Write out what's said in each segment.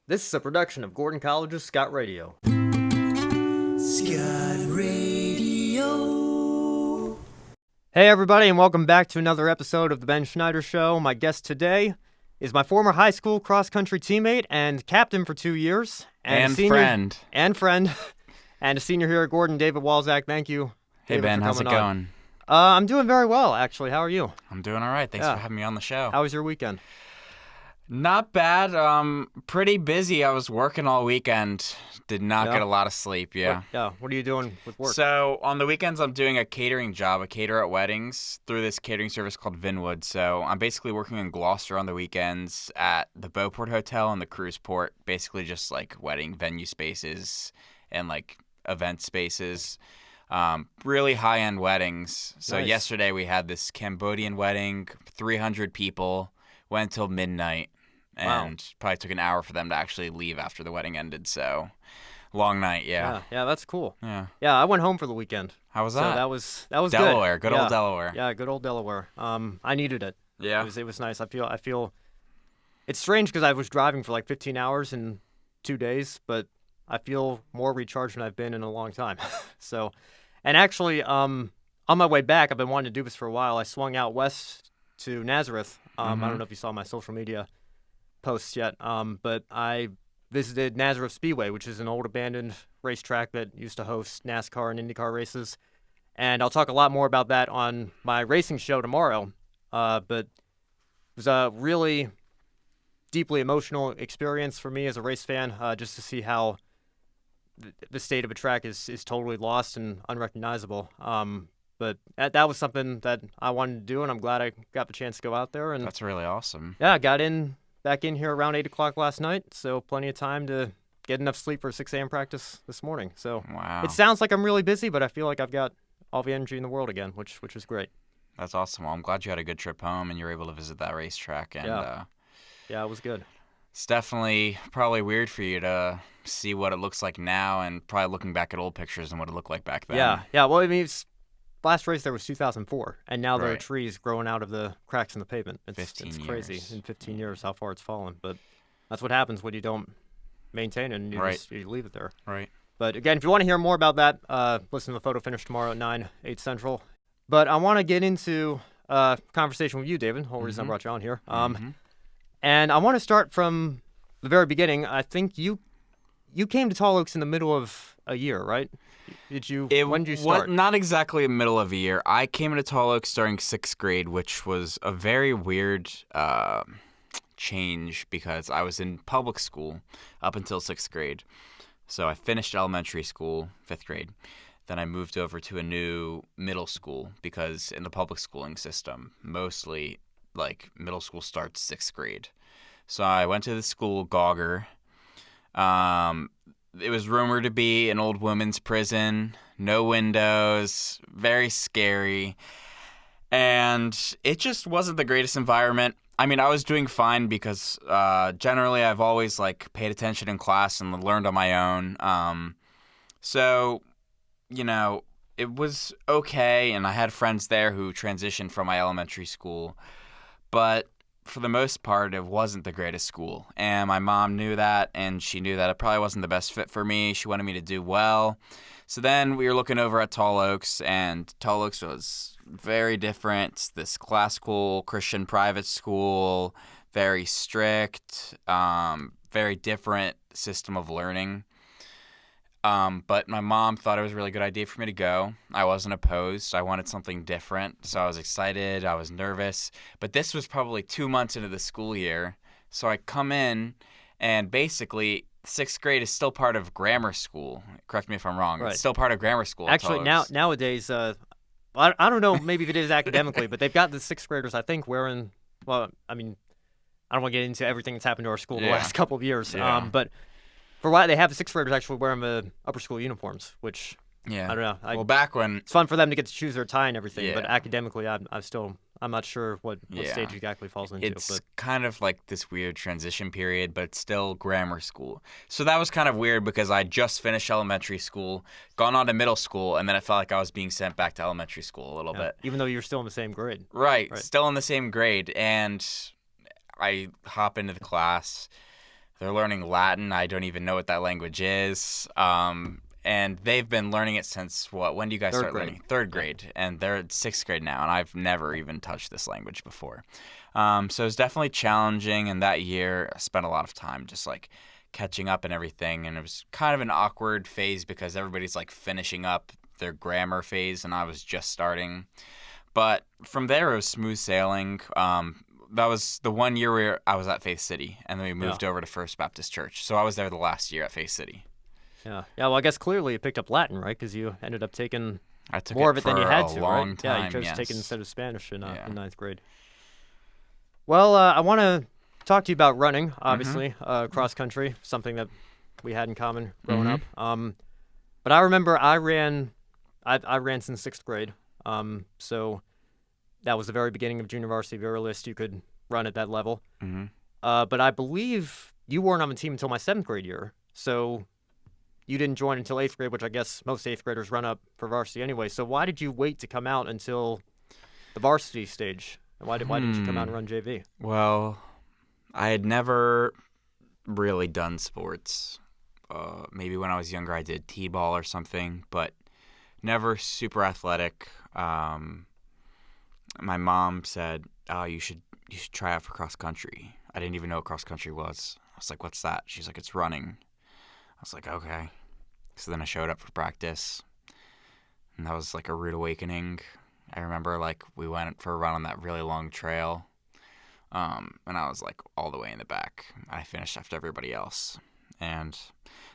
This is a production of Gordon College's Scott Radio. Scott Radio. Hey everybody, and welcome back to another episode of The Ben Schneider Show. My guest today is my former high school cross-country teammate and captain for 2 years. And friend. And a senior here at Gordon, David Walczak. Thank you, Hey David, Ben, for how's it coming on. going? I'm doing very well, actually. How are you? I'm doing all right. Thanks for having me on the show. How was your weekend? Not bad. Pretty busy. I was working all weekend. Did not get a lot of sleep. Yeah. What are you doing with work? So on the weekends, I'm doing a catering job, a caterer at weddings through this catering service called Vinwood. So I'm basically working in Gloucester on the weekends at the Beauport Hotel and the cruise port, basically just like wedding venue spaces and like event spaces. Really high-end weddings. So Nice. Yesterday we had this Cambodian wedding, 300 people, went till midnight, and probably took an hour for them to actually leave after the wedding ended. So long night, yeah. Yeah, that's cool. Yeah. Yeah, I went home for the weekend. How was So that? that was good. Delaware, good old Delaware. Yeah, good old Delaware. I needed it. Yeah. It was nice. I feel it's strange because I was driving for like 15 hours in 2 days, but I feel more recharged than I've been in a long time. So, and actually, on my way back, I've been wanting to do this for a while. I swung out west to Nazareth. I don't know if you saw my social media posts yet, but I visited Nazareth Speedway, which is an old abandoned racetrack that used to host NASCAR and IndyCar races. And I'll talk a lot more about that on my racing show tomorrow. But it was a really deeply emotional experience for me as a race fan, just to see how the state of a track is totally lost and unrecognizable. But that was something that I wanted to do, and I'm glad I got the chance to go out there. And That's really awesome. yeah, I got back in here around 8 o'clock last night, so plenty of time to get enough sleep for 6 a.m. practice this morning. So Wow. It sounds like I'm really busy, but I feel like I've got all the energy in the world again, which is great. That's awesome. Well, I'm glad you had a good trip home and you were able to visit that racetrack. And Yeah, it was good. it's definitely probably weird for you to see what it looks like now and probably looking back at old pictures and what it looked like back then. Yeah. Well, I mean, last race there was 2004, and now there are Right. trees growing out of the cracks in the pavement. It's 15 crazy years. in 15 years how far it's fallen. But that's what happens when you don't maintain it and you Right. you leave it there. Right. But again, if you want to hear more about that, listen to the photo finish tomorrow at 9, 8 Central. But I want to get into a conversation with you, David. The whole reason I brought you on here. And I want to start from the very beginning. I think you came to Tall Oaks in the middle of a year, right? When did you start? Not exactly the middle of a year. I came into Tall Oaks during 6th grade, which was a very weird change because I was in public school up until 6th grade. So I finished elementary school, 5th grade. Then I moved over to a new middle school because in the public schooling system, mostly like middle school starts 6th grade. So I went to the school, Gauger. It was rumored to be an old women's prison, no windows, very scary. And it just wasn't the greatest environment. I mean, I was doing fine because generally I've always like paid attention in class and learned on my own. So, it was okay, and I had friends there who transitioned from my elementary school. But for the most part, it wasn't the greatest school. And my mom knew that, and she knew that it probably wasn't the best fit for me. She wanted me to do well. So then we were looking over at Tall Oaks, and Tall Oaks was very different. This classical Christian private school, very strict, very different system of learning. But my mom thought it was a really good idea for me to go. I wasn't opposed. I wanted something different, so I was excited. I was nervous. But this was probably 2 months into the school year. So I come in, and basically 6th grade is still part of grammar school. Correct me if I'm wrong. Right. It's still part of grammar school. at Actually, Tall Oaks. nowadays, I don't know, maybe if it is academically, but they've got the 6th graders, I think, wearing, well, I mean, I don't want to get into everything that's happened to our school the Yeah. last couple of years. Yeah. But for why they have the 6th graders actually wearing the upper school uniforms, which Yeah. I don't know. Well, back when It's fun for them to get to choose their tie and everything, but Yeah. academically, I'm not sure what Yeah. stage exactly falls into. it's But kind of like this weird transition period, but it's still grammar school. So that was kind of weird because I just finished elementary school, gone on to middle school, and then it felt like I was being sent back to elementary school a little bit. even though you're still in the same grade. Right, Right. still in the same grade. And I hop into the class, They're learning Latin. I don't even know what that language is. And they've been learning it since what? When do you guys start learning? Third grade. And they're in sixth grade now, and I've never even touched this language before. So it's definitely challenging, and that year I spent a lot of time just like catching up and everything, and it was kind of an awkward phase because everybody's like finishing up their grammar phase, and I was just starting. But from there, it was smooth sailing. That was the 1 year where I was at Faith City, and then we moved over to First Baptist Church. So I was there the last year at Faith City. Yeah. Well, I guess clearly you picked up Latin, right? Because you ended up taking more of it than you had to, long right? time, yeah, you chose yes. to take it instead of Spanish in ninth grade. Well, I want to talk to you about running, obviously, cross country, something that we had in common growing up. But I remember I ran since sixth grade. So that was the very beginning of junior varsity. If you were a list, you could run at that level. But I believe you weren't on the team until my seventh grade year. So you didn't join until eighth grade, which I guess most eighth graders run up for varsity anyway. So why did you wait to come out until the varsity stage? And why didn't you come out and run JV? Well, I had never really done sports. Maybe when I was younger I did t-ball or something, but never super athletic. My mom said, "Oh, you should try out for cross country." I didn't even know what cross country was. I was like, "What's that?" She's like, "It's running." I was like, "Okay." So then I showed up for practice, and that was like a rude awakening. I remember like we went for a run on that really long trail, and I was like all the way in the back. I finished after everybody else, and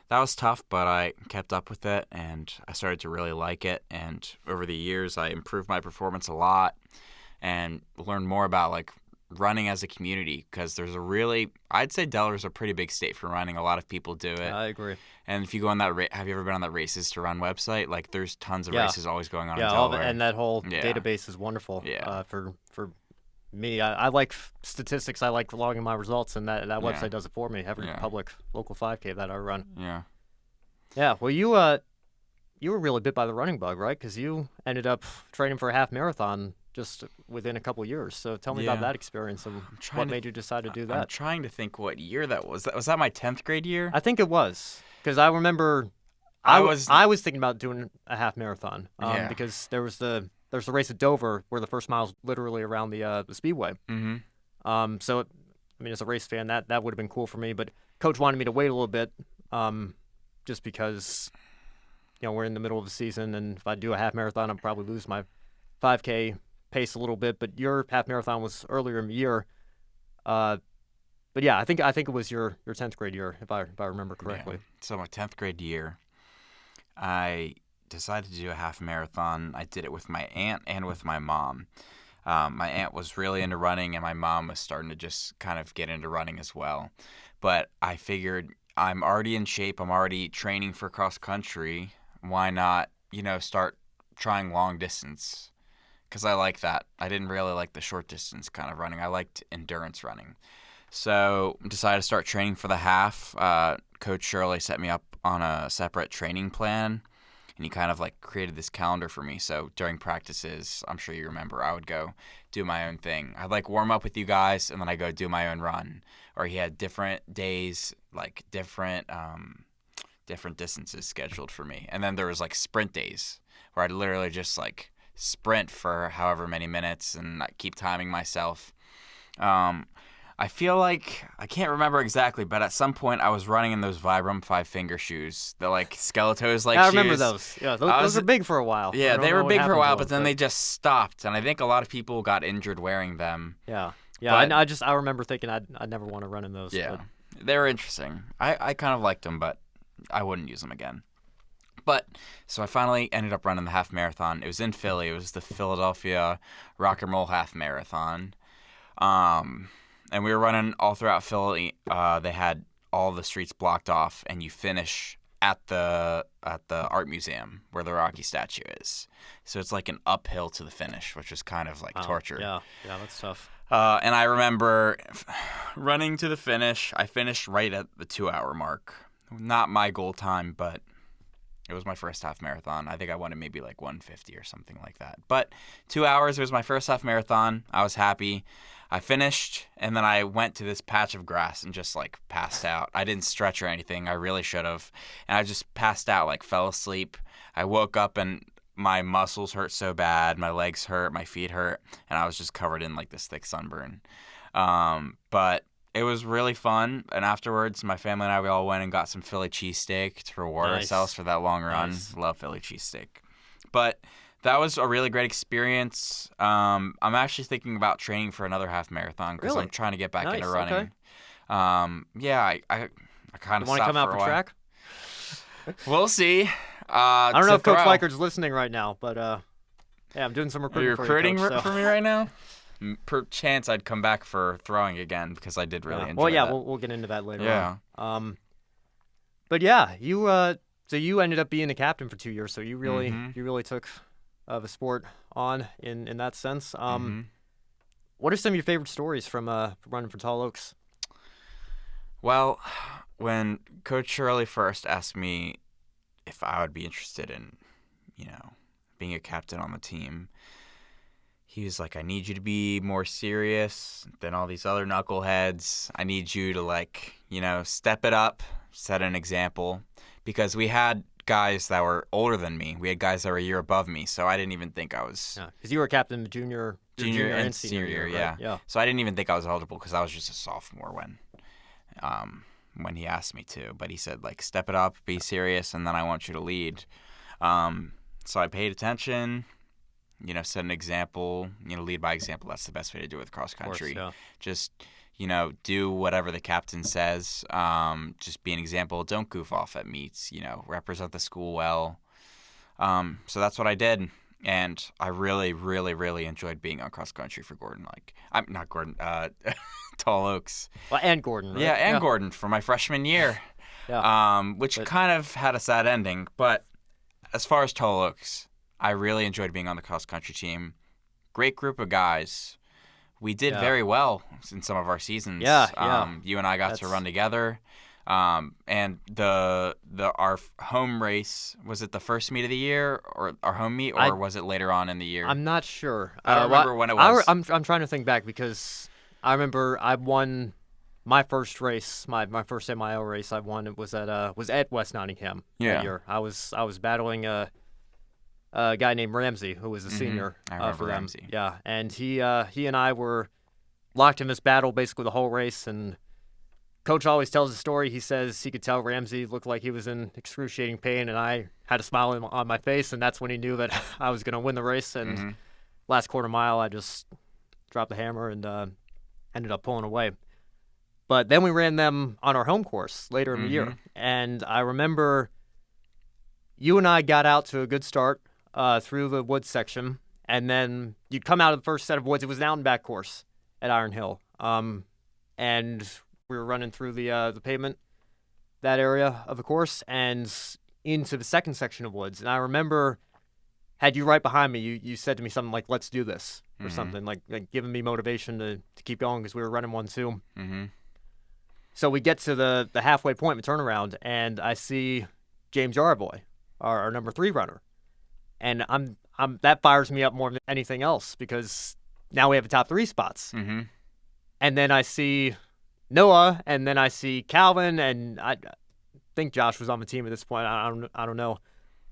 that was tough, but I kept up with it, and I started to really like it. And over the years, I improved my performance a lot and learned more about like running as a community, because there's I'd say Delaware is a pretty big state for running. A lot of people do it. I agree. And if you go on that, have you ever been on that Races to Run website? Like, there's tons of races always going on in Delaware. And that whole database is wonderful. For me, I like statistics. I like logging my results, and that website does it for me. Every public local 5K that I run. Yeah. Well, you were really bit by the running bug, right? Because you ended up training for a half marathon just within a couple years. So tell me about that experience and what made you decide to do that. I'm trying to think what year that was. Was that my 10th grade year? I think it was, because I remember I was thinking about doing a half marathon because there was the race at Dover where the first mile is literally around the speedway. So as a race fan, that would have been cool for me. But coach wanted me to wait a little bit, just because we're in the middle of the season, and if I do a half marathon, I'll probably lose my 5K pace a little bit. But your half marathon was earlier in the year. But yeah, I think it was your 10th grade year, if I remember correctly. Yeah. So my 10th grade year, I decided to do a half marathon. I did it with my aunt and with my mom. My aunt was really into running, and my mom was starting to just kind of get into running as well. But I figured, I'm already in shape. I'm already training for cross country. Why not, start trying long distance? Because I like that. I didn't really like the short distance kind of running. I liked endurance running. So decided to start training for the half. Coach Shirley set me up on a separate training plan, and he kind of like created this calendar for me. So during practices, I'm sure you remember, I would go do my own thing. I'd like warm up with you guys, and then I go do my own run. Or he had different days, like different distances scheduled for me. And then there was like sprint days where I'd literally just like sprint for however many minutes and keep timing myself. I feel like, I can't remember exactly, but at some point I was running in those Vibram 5-finger shoes, the like Skeletos like shoes. I remember those. Yeah, those were big for a while. Yeah, they were big for a while, but then they just stopped, and I think a lot of people got injured wearing them. Yeah. I remember thinking I'd never want to run in those. Yeah, they were interesting. I kind of liked them, but I wouldn't use them again. But so I finally ended up running the half marathon. It was in Philly. It was the Philadelphia Rock and Roll Half Marathon. And we were running all throughout Philly. They had all the streets blocked off, and you finish at the art museum where the Rocky statue is. So it's like an uphill to the finish, which is kind of like torture. Yeah, that's tough. And I remember running to the finish. I finished right at the 2-hour mark. Not my goal time, but it was my first half marathon. I think I wanted maybe like 150 or something like that. But 2 hours, it was my first half marathon. I was happy. I finished, and then I went to this patch of grass and just, like, passed out. I didn't stretch or anything. I really should have. And I just passed out, like, fell asleep. I woke up, and my muscles hurt so bad. My legs hurt. My feet hurt. And I was just covered in, like, this thick sunburn. But it was really fun. And afterwards, my family and I, we all went and got some Philly cheesesteak to reward ourselves for that long run. Nice. Love Philly cheesesteak. But that was a really great experience. I'm actually thinking about training for another half marathon because Really? I'm trying to get back into Nice, running. okay. Yeah, I kind You of want to stopped come out for for a while. track? We'll see. I don't know if Coach Fleikert's listening right now, but yeah, I'm doing some Are recruiting you for recruiting you, Coach, for me right now? Per chance I'd come back for throwing again because I did really enjoy well, yeah, that. we'll get into that later Yeah. on. But yeah, so you ended up being a captain for 2 years, so you really took the sport on in that sense. What are some of your favorite stories from running for Tall Oaks? Well, when Coach Shirley first asked me if I would be interested in, being a captain on the team, he was like, I need you to be more serious than all these other knuckleheads. I need you to, step it up, set an example. Because we had guys that were older than me. We had guys that were a year above me. So I didn't even think I was... Because you were captain of junior and senior year, right? yeah. So I didn't even think I was eligible because I was just a sophomore when he asked me to. But he said, step it up, be serious, and then I want you to lead. So I paid attention, set an example, lead by example. That's the best way to do it with cross country. Of course, yeah. Just, do whatever the captain says. Just be an example. Don't goof off at meets, represent the school well. So that's what I did. And I really, really, really enjoyed being on cross country for Gordon. I'm not Gordon, Tall Oaks. Well, and Gordon, right? Yeah, and Gordon for my freshman year. Which kind of had a sad ending. But as far as Tall Oaks, I really enjoyed being on the cross country team. Great group of guys. We did very well in some of our seasons. You and I got to run together. And our home race, was it the first meet of the year or our home meet, or was it later on in the year? I'm not sure. I don't remember when it was. I'm trying to think back because I remember I won my first race, my first MIL race I won. It was at West Nottingham that year. I was battling a guy named Ramsey who was a senior. I remember for them. Ramsey. Yeah, and he and I were locked in this battle basically the whole race, and Coach always tells the story. He says he could tell Ramsey looked like he was in excruciating pain, and I had a smile on my face, and that's when he knew that I was going to win the race. And last quarter mile, I just dropped the hammer and ended up pulling away. But then we ran them on our home course later in the year, and I remember you and I got out to a good start through the woods section, and then you'd come out of the first set of woods. It was an out and back course at Iron Hill, and we were running through the pavement, that area of the course, and into the second section of woods. And I remember, had you right behind me, you said to me something like, "Let's do this," or something like giving me motivation to keep going because we were running 1-2. So we get to the halfway point, the turnaround, and I see James Yarboy, our number 3 runner, and I'm that fires me up more than anything else because now we have the top 3 spots. And then I see Noah, and then I see Calvin, and I think Josh was on the team at this point. I don't know.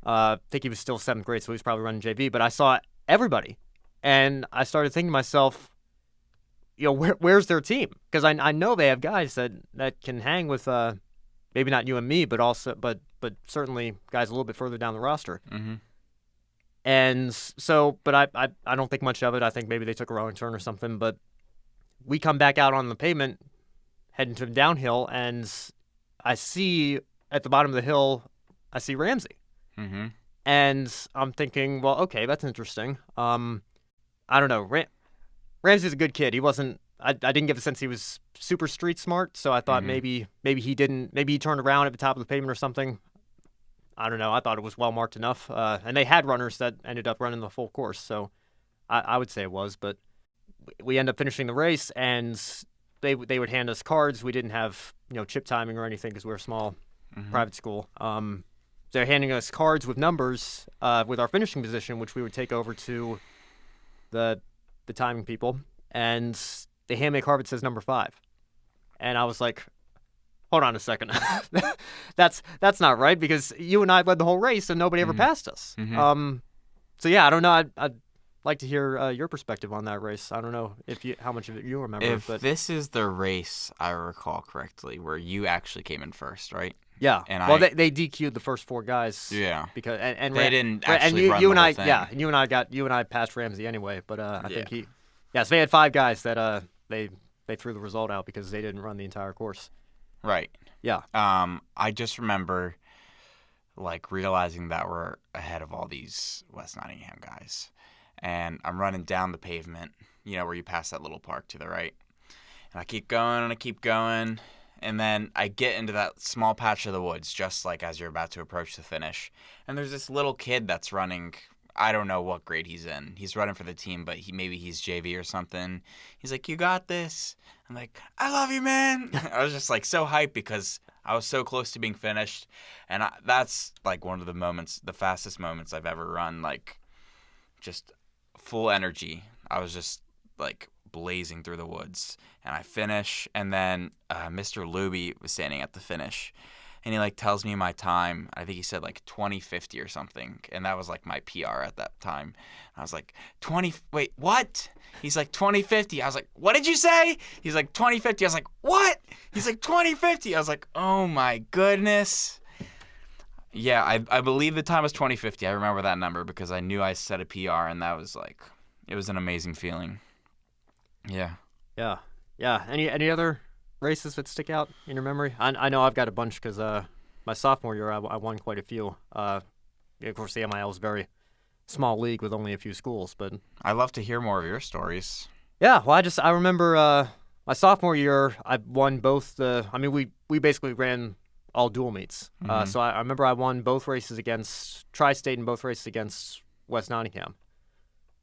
I think he was still 7th grade, so he was probably running JV. But I saw everybody, and I started thinking to myself, where's their team? Because I know they have guys that can hang with maybe not you and me, but certainly guys a little bit further down the roster. And so, but I don't think much of it. I think maybe they took a wrong turn or something. But we come back out on the pavement, heading to the downhill, and I see at the bottom of the hill, I see Ramsey. And I'm thinking, well, okay, that's interesting. I don't know. Ramsey's a good kid. He wasn't. I didn't get the sense he was super street smart. So I thought maybe he didn't. Maybe he turned around at the top of the pavement or something. I don't know. I thought it was well marked enough. And they had runners that ended up running the full course. So I would say it was. But we end up finishing the race, and they would hand us cards. We didn't have chip timing or anything because we were a small private school. They're handing us cards with numbers with our finishing position, which we would take over to the timing people. And the handmade card says number 5. And I was like, hold on a second. that's not right, because you and I led the whole race and nobody ever passed us. So yeah, I don't know. I'd like to hear your perspective on that race. I don't know how much of it you remember. But this is the race, I recall correctly, where you actually came in first, right? Yeah. And they DQ'd the first 4 guys. Yeah. Because and they didn't actually and run you the and whole I thing. Yeah, and you and I passed Ramsey anyway, but I think so they had 5 guys that they threw the result out because they didn't run the entire course. Right. Yeah. I just remember like realizing that we're ahead of all these West Nottingham guys. And I'm running down the pavement, where you pass that little park to the right. And I keep going and I keep going. And then I get into that small patch of the woods, just like as you're about to approach the finish. And there's this little kid that's running. I don't know what grade he's in. He's running for the team, but maybe he's JV or something. He's like, "You got this." I'm like, "I love you, man." I was just like so hyped because I was so close to being finished. And that's like one of the moments, the fastest moments I've ever run, like just full energy. I was just like blazing through the woods, and I finish, and then Mr. Luby was standing at the finish, and he like tells me my time. I think he said like 20:50 or something, and that was like my PR at that time. I was like, wait, what? He's like 20:50. I was like, what did you say? He's like 20:50. I was like, what? He's like 20:50. I was like, oh my goodness. Yeah, I believe the time was 20:50. I remember that number because I knew I set a PR, and that was like, it was an amazing feeling. Yeah. Any other races that stick out in your memory? I know I've got a bunch because my sophomore year I won quite a few. Of course, the MIL is a very small league with only a few schools, but I'd love to hear more of your stories. Yeah, well, I remember my sophomore year I won both we basically ran all dual meets. So I remember I won both races against Tri-State and both races against West Nottingham.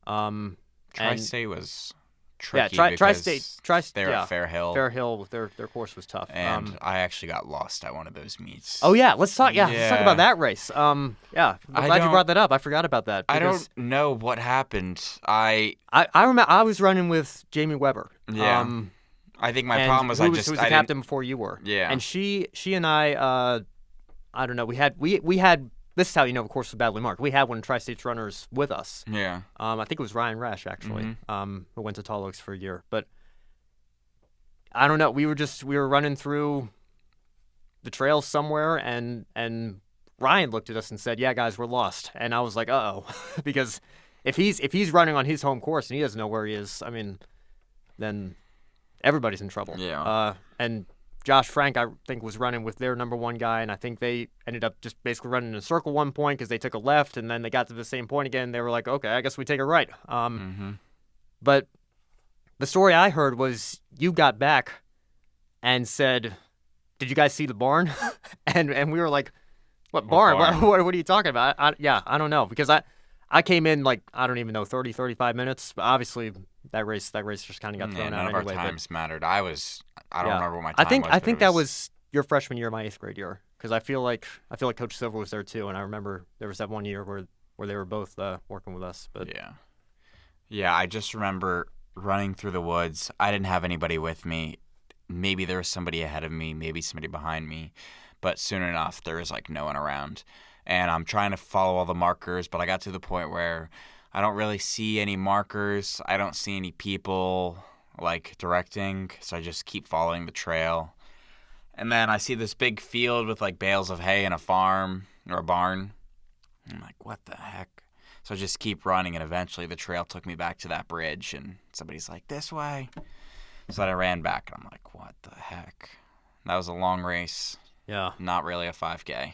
Tri-State was tricky Tri-State. They're at Fair Hill. Fair Hill, their course was tough. And I actually got lost at one of those meets. Oh yeah, let's talk about that race. I'm glad you brought that up. I forgot about that. I don't know what happened. I remember I was running with Jamie Weber. Yeah. I think my problem was who was the captain before you were. Yeah. And she and I don't know. We had. This is how you know the course was badly marked. We had one of Tri-State's runners with us. Yeah. I think it was Ryan Rash, actually, who went to Tall Oaks for a year. But I don't know. We were running through the trail somewhere, and Ryan looked at us and said, "Yeah, guys, we're lost." And I was like, "Uh-oh," because if he's running on his home course and he doesn't know where he is, I mean, then everybody's in trouble. Yeah. And Josh Frank, I think, was running with their number 1 guy, and I think they ended up just basically running in a circle one point because they took a left, and then they got to the same point again. They were like, okay, I guess we take a right. But the story I heard was you got back and said, "Did you guys see the barn?" and we were like, "What barn? What are you talking about?" I don't know, because I came in like, I don't even know, 30, 35 minutes. But obviously that race just kind of got thrown out anyway. None of our times mattered. I don't remember what my time was. I think that was your freshman year, my 8th grade year, because I feel like Coach Silver was there too, and I remember there was that one year where they were both working with us. But yeah, I just remember running through the woods. I didn't have anybody with me. Maybe there was somebody ahead of me, maybe somebody behind me, but soon enough there was like no one around, and I'm trying to follow all the markers, but I got to the point where I don't really see any markers. I don't see any people like directing, so I just keep following the trail. And then I see this big field with like bales of hay and a farm or a barn. I'm like, what the heck? So I just keep running, and eventually the trail took me back to that bridge, and somebody's like, this way. So then I ran back, and I'm like, what the heck? That was a long race. Yeah. Not really a 5K.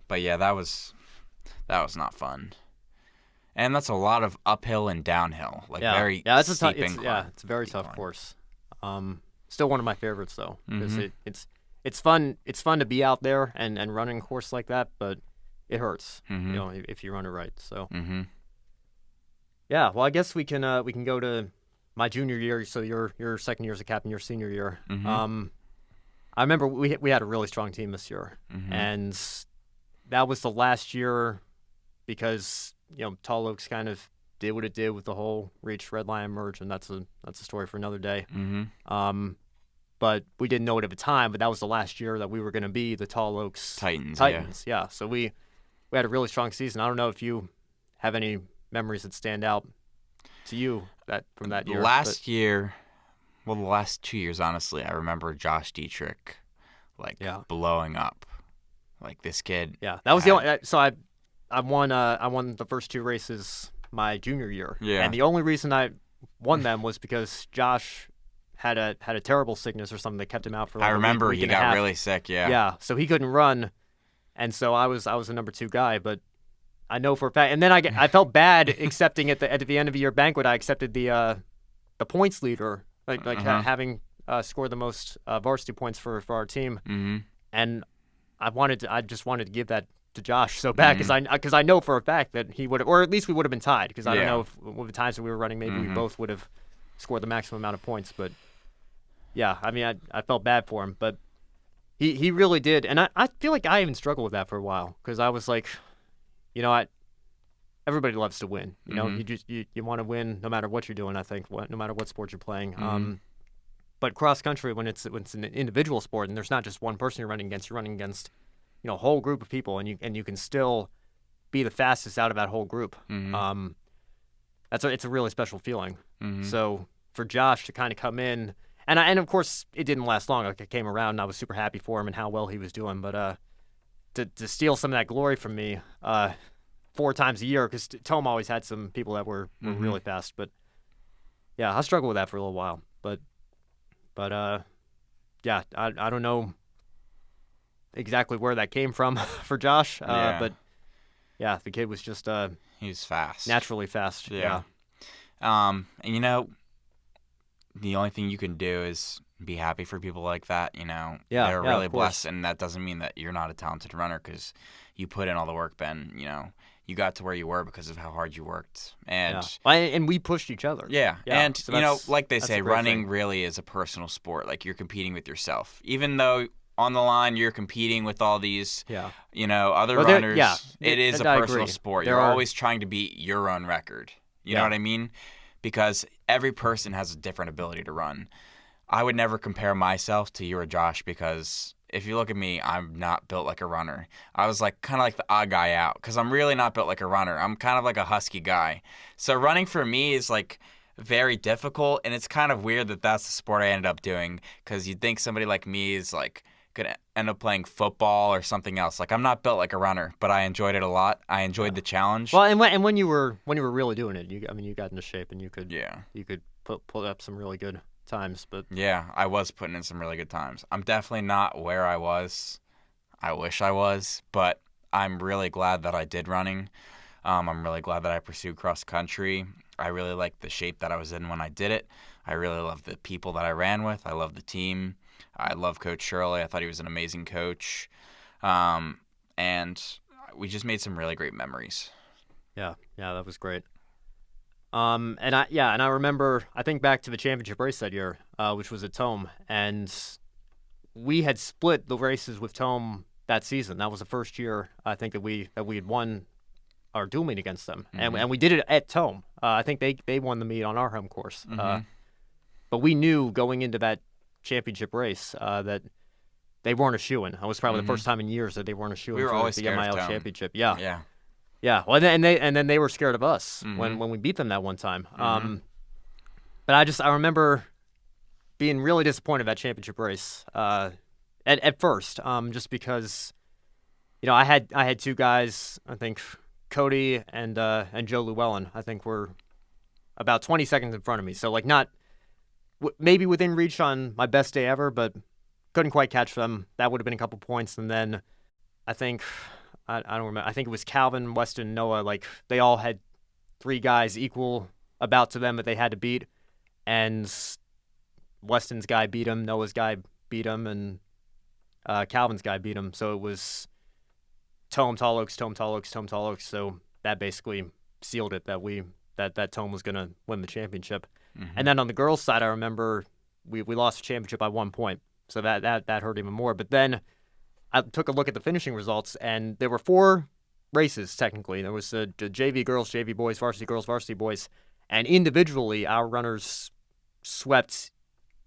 But yeah, that was not fun. And that's a lot of uphill and downhill, very it's steep incline. It's a very tough course. Still one of my favorites though, because it's fun. It's fun to be out there and running a course like that, but it hurts, if you run it right. So yeah, well, I guess we can go to my junior year. So your second year as a captain, your senior year. I remember we had a really strong team this year, and that was the last year because Tall Oaks kind of did what it did with the whole Reach Red Lion merge, and that's a story for another day. Mm-hmm. But we didn't know it at the time, but that was the last year that we were going to be the Tall Oaks Titans. Yeah. So we had a really strong season. I don't know if you have any memories that stand out to you from that year. The last 2 years, honestly, I remember Josh Dietrich, blowing up. Like, this kid. Yeah, that was the only. So I won the first 2 races my junior year. Yeah. And the only reason I won them was because Josh had a terrible sickness or something that kept him out for. I remember week he got really sick. Yeah. Yeah. So he couldn't run, and so I was the number 2 guy, but. I know for a fact, and then I felt bad accepting at the end of the year banquet. I accepted the points leader, having scored the most varsity points for our team, and I just wanted to give that to Josh so bad because I know for a fact that he would have, or at least we would have been tied because I don't know if with the times that we were running maybe we both would have scored the maximum amount of points, but yeah, I mean I felt bad for him, but he really did, and I feel like I even struggled with that for a while because I was like. Everybody loves to win. You know, you want to win no matter what you're doing. I think, no matter what sport you're playing. But cross country, when it's an individual sport and there's not just one person you're running against a whole group of people, and you can still be the fastest out of that whole group. It's a really special feeling. So for Josh to kind of come in, and of course it didn't last long. Like, I came around and I was super happy for him and how well he was doing, but to steal some of that glory from me 4 times a year, because Tom always had some people that were really fast. But yeah, I struggled with that for a little while. But yeah, I don't know exactly where that came from for Josh. But yeah, the kid was just he was fast, naturally fast. Yeah. And the only thing you can do is be happy for people like that. They're really blessed, and that doesn't mean that you're not a talented runner because you put in all the work, Ben. You got to where you were because of how hard you worked, and we pushed each other. Yeah. And so like they say, running thing. really is a personal sport. Like, you're competing with yourself, even though on the line you're competing with all these, other runners. It is a personal sport. You're always trying to beat your own record. You know what I mean? Because every person has a different ability to run. I would never compare myself to you or Josh because if you look at me, I'm not built like a runner. I was kind of like the odd guy out because I'm really not built like a runner. I'm kind of like a husky guy. So running for me is very difficult, and it's kind of weird that that's the sport I ended up doing because you'd think somebody like me is could end up playing football or something else. I'm not built like a runner, but I enjoyed it a lot. I enjoyed the challenge. Well, and when you were really doing it, you got into shape and you could pull up some really good times. But yeah, I was putting in some really good times. I'm definitely not where I was. I wish I was, but I'm really glad that I did running. I'm really glad that I pursued cross country. I really liked the shape that I was in when I did it. I really loved the people that I ran with. I loved the team. I love Coach Shirley. I thought he was an amazing coach. And we just made some really great memories. Yeah, that was great. And I remember, I think back to the championship race that year, which was at Tome, and we had split the races with Tome that season. That was the first year I think that we had won our dual meet against them, and we did it at Tome. I think they won the meet on our home course. But we knew going into that championship race that they weren't a shoo-in. It was probably the first time in years that they weren't a shooing for the MIL championship. Yeah. Yeah. Well, and then they were scared of us when we beat them that one time. But I remember being really disappointed in that championship race at first, just because I had two guys, I think Cody and Joe Llewellyn, I think were about 20 seconds in front of me. So not maybe within reach on my best day ever, but couldn't quite catch them. That would have been a couple points. And then I think, I don't remember, I think it was Calvin, Weston, Noah, they all had three guys equal about to them that they had to beat. And Weston's guy beat him, Noah's guy beat him, and Calvin's guy beat him. So it was Tome, Tall Oaks, Tome, Tall Oaks, Tome, Tall Oaks. So that basically sealed it that Tome was going to win the championship. And then on the girls' side, I remember we lost the championship by 1 point. So that hurt even more. But then I took a look at the finishing results, and there were four races, technically. There was the JV girls, JV boys, varsity boys. And individually, our runners swept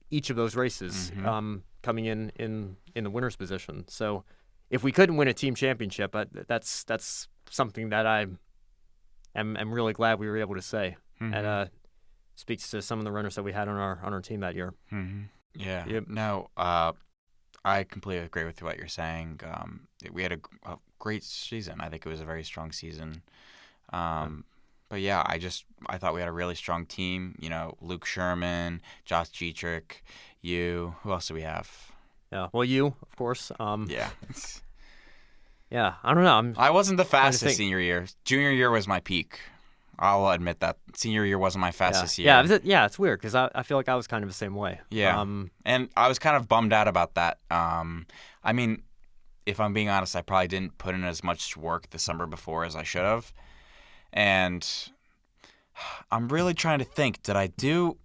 each of those races, coming in the winner's position. So if we couldn't win a team championship, that's something that I am really glad we were able to say. And speaks to some of the runners that we had on our team that year. Yeah. Yep. No, I completely agree with what you're saying. We had a great season. I think it was a very strong season. But yeah, I thought we had a really strong team. You know, Luke Sherman, Josh Dietrich, you. Who else do we have? Yeah. Well, you, of course. Yeah. Yeah. I don't know. I wasn't the fastest senior year. Junior year was my peak. I'll admit that. Senior year wasn't my fastest year. Yeah, it's weird because I feel like I was kind of the same way. Yeah. And I was kind of bummed out about that. I mean, if I'm being honest, I probably didn't put in as much work the summer before as I should have. And I'm really trying to think, did I do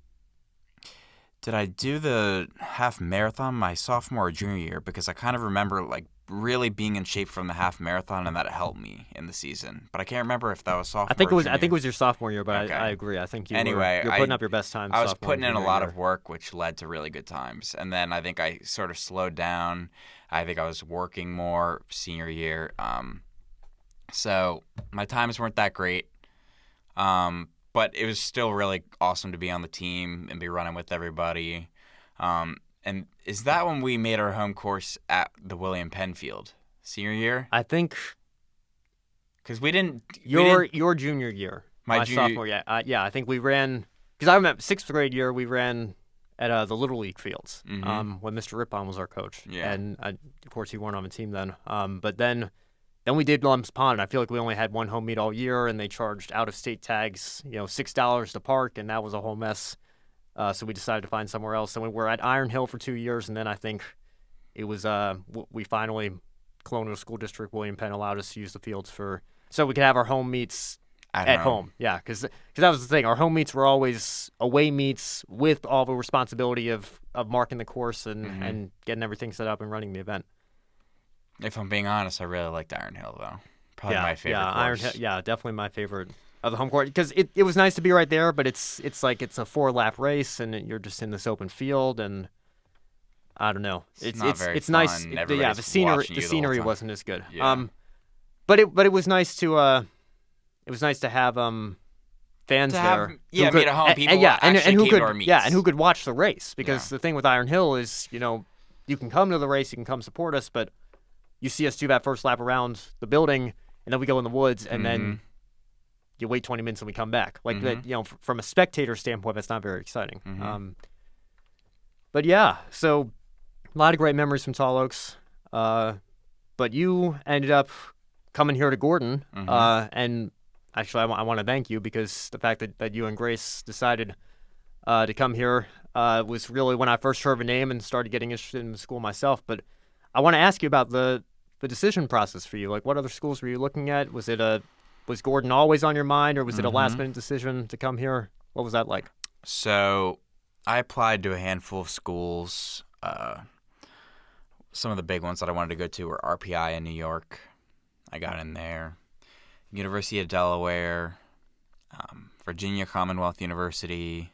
the half marathon my sophomore or junior year? Because I kind of remember like really being in shape from the half marathon and that it helped me in the season. But I can't remember if that was sophomore. I think it or was your sophomore year, but okay. I agree. I think you're putting up your best time. I was putting in a lot of work, which led to really good times. And then I think I sort of slowed down. I think I was working more senior year. So my times weren't that great. But it was still really awesome to be on the team and be running with everybody. And is that when we made our home course at the William Penn Field? Senior year? I think. Because we didn't. Your junior year. My sophomore year. Yeah, I think we ran. Because I remember 6th grade year, we ran at the Little League fields when Mr. Rippon was our coach. Yeah. And, of course, he weren't on the team then. But then we did Lumps Pond. I feel like we only had one home meet all year, and they charged out-of-state tags, $6 to park, and that was a whole mess. So we decided to find somewhere else. So we were at Iron Hill for 2 years, and then I think it was we finally, Colonial School District, William Penn allowed us to use the fields so we could have our home meets at home. Yeah, because that was the thing. Our home meets were always away meets with all the responsibility of marking the course and getting everything set up and running the event. If I'm being honest, I really liked Iron Hill, though. Probably my favorite course. Iron Hill, definitely my favorite of the home court, because it was nice to be right there, but it's like it's a 4-lap race and you're just in this open field, and I don't know. It's nice. The scenery wasn't as good. Yeah. But it was nice to have fans there. Yeah, meet at home people. And who came could to our meets. and who could watch the race, because the thing with Iron Hill is you can come to the race, you can come support us, but you see us do that first lap around the building, and then we go in the woods, and then you wait 20 minutes and we come back. Like that, from a spectator standpoint, that's not very exciting. But yeah, so a lot of great memories from Tall Oaks. But you ended up coming here to Gordon, and actually I want to thank you, because the fact that you and Grace decided to come here was really when I first heard the name and started getting interested in the school myself. But I want to ask you about the decision process for you. Like, what other schools were you looking at? Was Gordon always on your mind, or was it a last-minute decision to come here? What was that like? So I applied to a handful of schools. Some of the big ones that I wanted to go to were RPI in New York. I got in there. University of Delaware, Virginia Commonwealth University,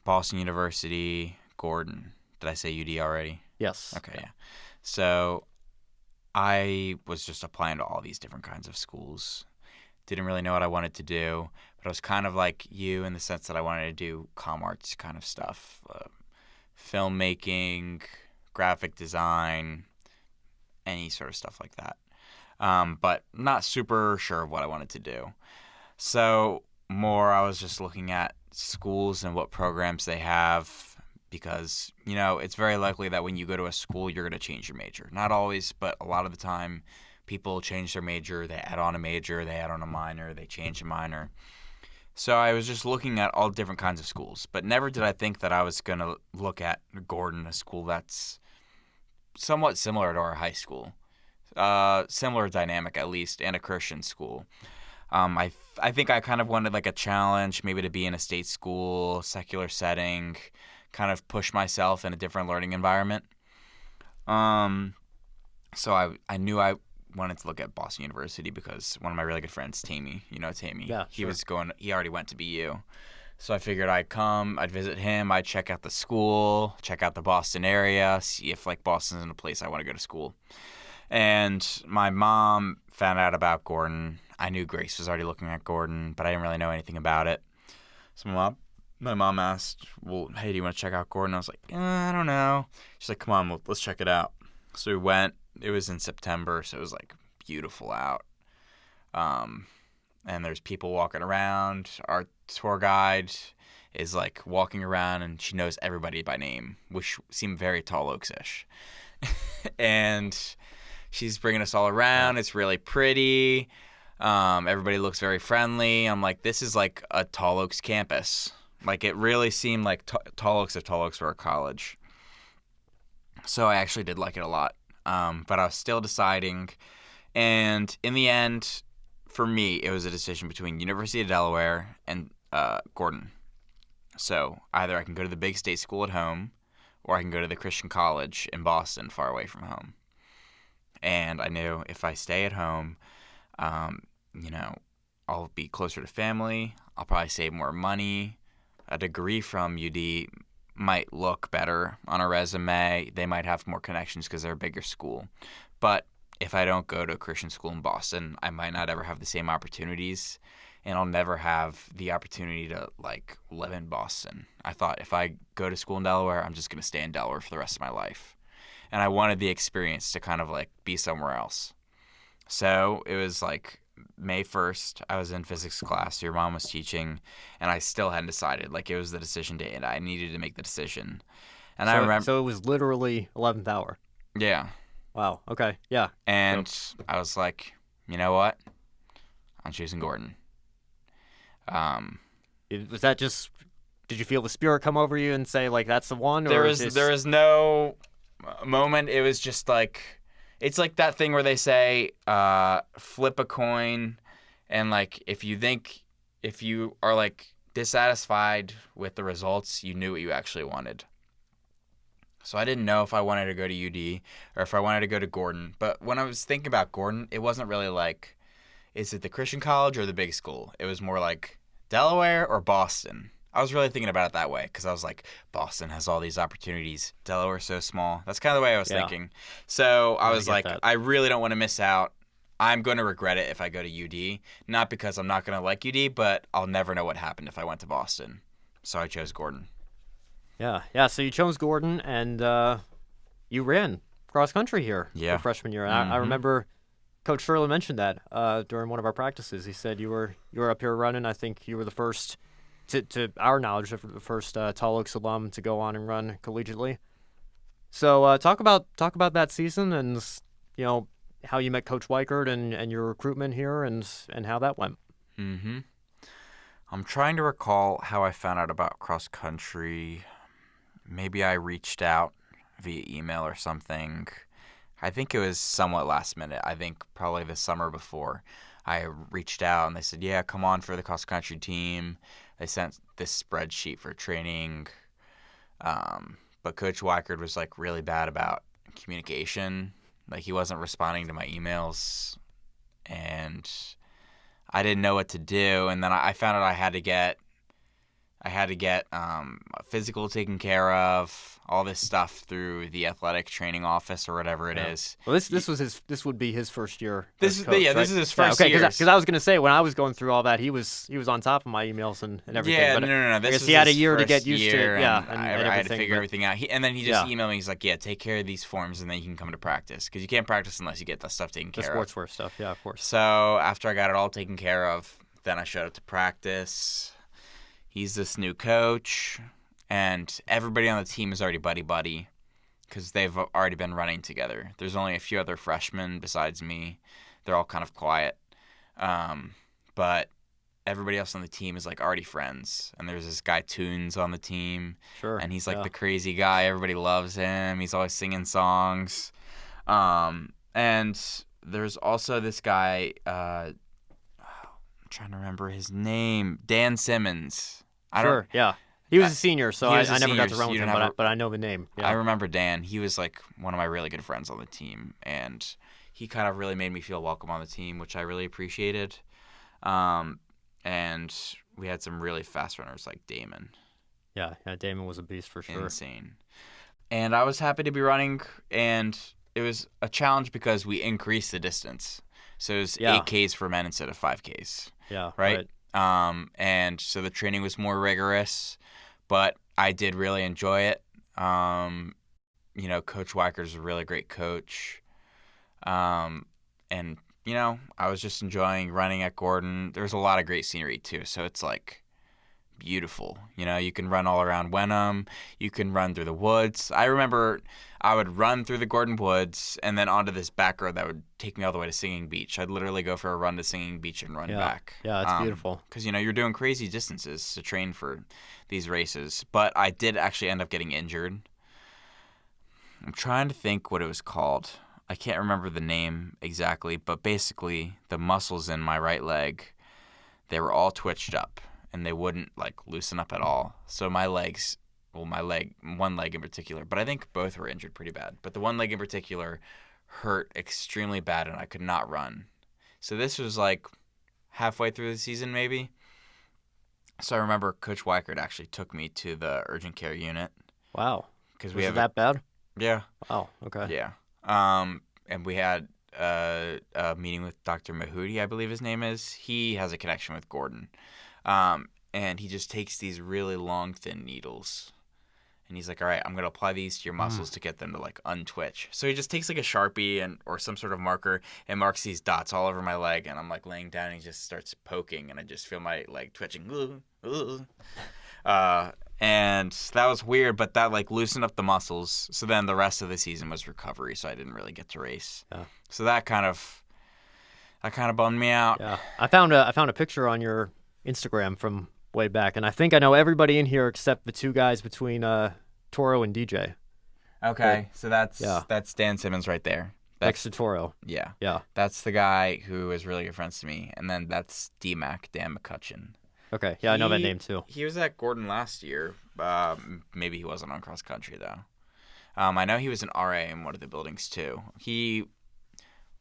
Boston University, Gordon. Did I say UD already? Yes. Okay, yeah. So I was just applying to all these different kinds of schools. Didn't really know what I wanted to do, but I was kind of like you in the sense that I wanted to do comm arts kind of stuff, filmmaking, graphic design, any sort of stuff like that. But not super sure of what I wanted to do. So I was just looking at schools and what programs they have, because, it's very likely that when you go to a school, you're going to change your major. Not always, but a lot of the time, people change their major, they add on a major, they add on a minor, they change a minor. So I was just looking at all different kinds of schools, but never did I think that I was going to look at Gordon, a school that's somewhat similar to our high school. Similar dynamic, at least, and a Christian school. I think I kind of wanted like a challenge, maybe to be in a state school, secular setting, kind of push myself in a different learning environment. So I knew I wanted to look at Boston University because one of my really good friends, Tammy, you know Tammy, Yeah, he sure. was going. He already went to BU, so I figured I'd come, I'd visit him, I'd check out the school, check out the Boston area, see if like Boston's in a place I want to go to school. And my mom found out about Gordon. I knew Grace was already looking at Gordon, but I didn't really know anything about it. So my mom asked, well, hey, do you want to check out Gordon? I was like, I don't know. She's like, come on, let's check it out. So we went. It was in September, so it was like beautiful out. And there's people walking around. Our tour guide is like walking around, and she knows everybody by name, which seemed very Tall Oaks-ish. And she's bringing us all around. It's really pretty. Everybody looks very friendly. I'm like, this is like a Tall Oaks campus. Like, it really seemed like Tall Oaks if Tall Oaks were a college. So I actually did like it a lot. But I was still deciding. And in the end, for me, it was a decision between University of Delaware and Gordon. So either I can go to the big state school at home, or I can go to the Christian college in Boston, far away from home. And I knew if I stay at home, I'll be closer to family. I'll probably save more money. A degree from UD might look better on a resume. They might have more connections because they're a bigger school. But if I don't go to a Christian school in Boston, I might not ever have the same opportunities, and I'll never have the opportunity to like live in Boston. I thought if I go to school in Delaware, I'm just going to stay in Delaware for the rest of my life. And I wanted the experience to kind of like be somewhere else. So it was like May 1st, I was in physics class. Your mom was teaching, and I still hadn't decided. Like, it was the decision day, and I needed to make the decision. And I remember. So it was literally 11th hour. Yeah. Wow. Okay. Yeah. And I was like, you know what? I'm choosing Gordon. Was that just? Did you feel the spirit come over you and say like that's the one? There is no moment. It was just like. It's like that thing where they say, flip a coin, and like if you are like dissatisfied with the results, you knew what you actually wanted. So I didn't know if I wanted to go to UD or if I wanted to go to Gordon. But when I was thinking about Gordon, it wasn't really like, is it the Christian college or the big school? It was more like Delaware or Boston. I was really thinking about it that way because I was like, Boston has all these opportunities. Delaware's so small. That's kind of the way I was thinking. So I was like, I really don't want to miss out. I'm going to regret it if I go to UD. Not because I'm not going to like UD, but I'll never know what happened if I went to Boston. So I chose Gordon. Yeah. So you chose Gordon, and you ran cross country here for freshman year. And I remember Coach Furley mentioned that during one of our practices. He said you were up here running. I think you were the first. To our knowledge, the first Tall Oaks alum to go on and run collegiately. So talk about that season and how you met Coach Weichert and your recruitment here and how that went. Mm-hmm. I'm trying to recall how I found out about cross country. Maybe I reached out via email or something. I think it was somewhat last minute. I think probably the summer before. I reached out and they said, yeah, come on for the cross country team. They sent this spreadsheet for training. But Coach Weichert was like really bad about communication. Like, he wasn't responding to my emails, and I didn't know what to do. And then I found out I had to get a physical taken care of, all this stuff through the athletic training office or whatever it is. Well, this would be his first year. This is his first year. Okay, because I was gonna say when I was going through all that, he was on top of my emails and everything. Yeah, but no. I guess he had a year to get used to it. Yeah, and I had to figure everything out. And then he just emailed me. He's like, yeah, take care of these forms, and then you can come to practice because you can't practice unless you get that stuff taken care of. The sportswear stuff, yeah, of course. So after I got it all taken care of, then I showed up to practice. He's this new coach, and everybody on the team is already buddy-buddy because they've already been running together. There's only a few other freshmen besides me. They're all kind of quiet. But everybody else on the team is like already friends. And there's this guy, Toons, on the team. Sure. And he's like the crazy guy. Everybody loves him. He's always singing songs. And there's also this guy, I'm trying to remember his name, Dan Simmons. Yeah. He was a senior, so I never got to run with him, but I know the name. Yeah. I remember Dan. He was like one of my really good friends on the team, and he kind of really made me feel welcome on the team, which I really appreciated. And we had some really fast runners like Damon. Yeah, Damon was a beast for sure. Insane. And I was happy to be running, and it was a challenge because we increased the distance. So it was 8Ks for men instead of 5Ks. Yeah. Right? And so the training was more rigorous, but I did really enjoy it. You know, Coach Weiker's a really great coach. And, you know, I was just enjoying running at Gordon. There's a lot of great scenery, too. So it's, like, beautiful. You know, you can run all around Wenham. You can run through the woods. I remember I would run through the Gordon Woods and then onto this back road that would take me all the way to Singing Beach. I'd literally go for a run to Singing Beach and run back. Yeah, it's beautiful. Because, you know, you're doing crazy distances to train for these races. But I did actually end up getting injured. I'm trying to think what it was called. I can't remember the name exactly, but basically the muscles in my right leg, they were all twitched up and they wouldn't like loosen up at all. So my legs, well, one leg in particular, but I think both were injured pretty bad. But the one leg in particular hurt extremely bad and I could not run. So this was like halfway through the season maybe. So I remember Coach Weichert actually took me to the urgent care unit. Wow. Was it that bad? Yeah. Wow. Okay. Yeah. And we had a meeting with Dr. Mahudi, I believe his name is. He has a connection with Gordon. And he just takes these really long, thin needles. And he's like, all right, I'm going to apply these to your muscles to get them to, like, untwitch. So he just takes, like, a Sharpie or some sort of marker and marks these dots all over my leg. And I'm, like, laying down and he just starts poking. And I just feel my leg twitching. And that was weird, but that, like, loosened up the muscles. So then the rest of the season was recovery, so I didn't really get to race. Yeah. So that kind of bummed me out. Yeah. I found a picture on your Instagram from way back, and I think I know everybody in here except the two guys between Toro and DJ. Okay, so that's Dan Simmons right there. Next to Toro. Yeah. Yeah. That's the guy who is really good friends to me. And then that's D-Mac, Dan McCutcheon. Okay, yeah, I know that name too. He was at Gordon last year. Maybe he wasn't on cross country though. I know he was an RA in one of the buildings too. He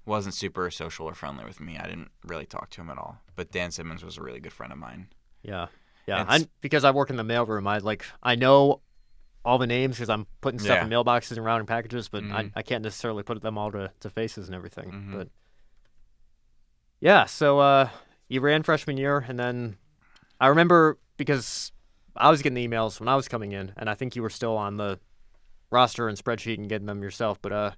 wasn't super social or friendly with me. I didn't really talk to him at all. But Dan Simmons was a really good friend of mine. Yeah. Because I work in the mailroom, I know all the names because I'm putting stuff in mailboxes and rounding packages, but I can't necessarily put them all to faces and everything. But yeah, so you ran freshman year, and then I remember because I was getting the emails when I was coming in, and I think you were still on the roster and spreadsheet and getting them yourself, but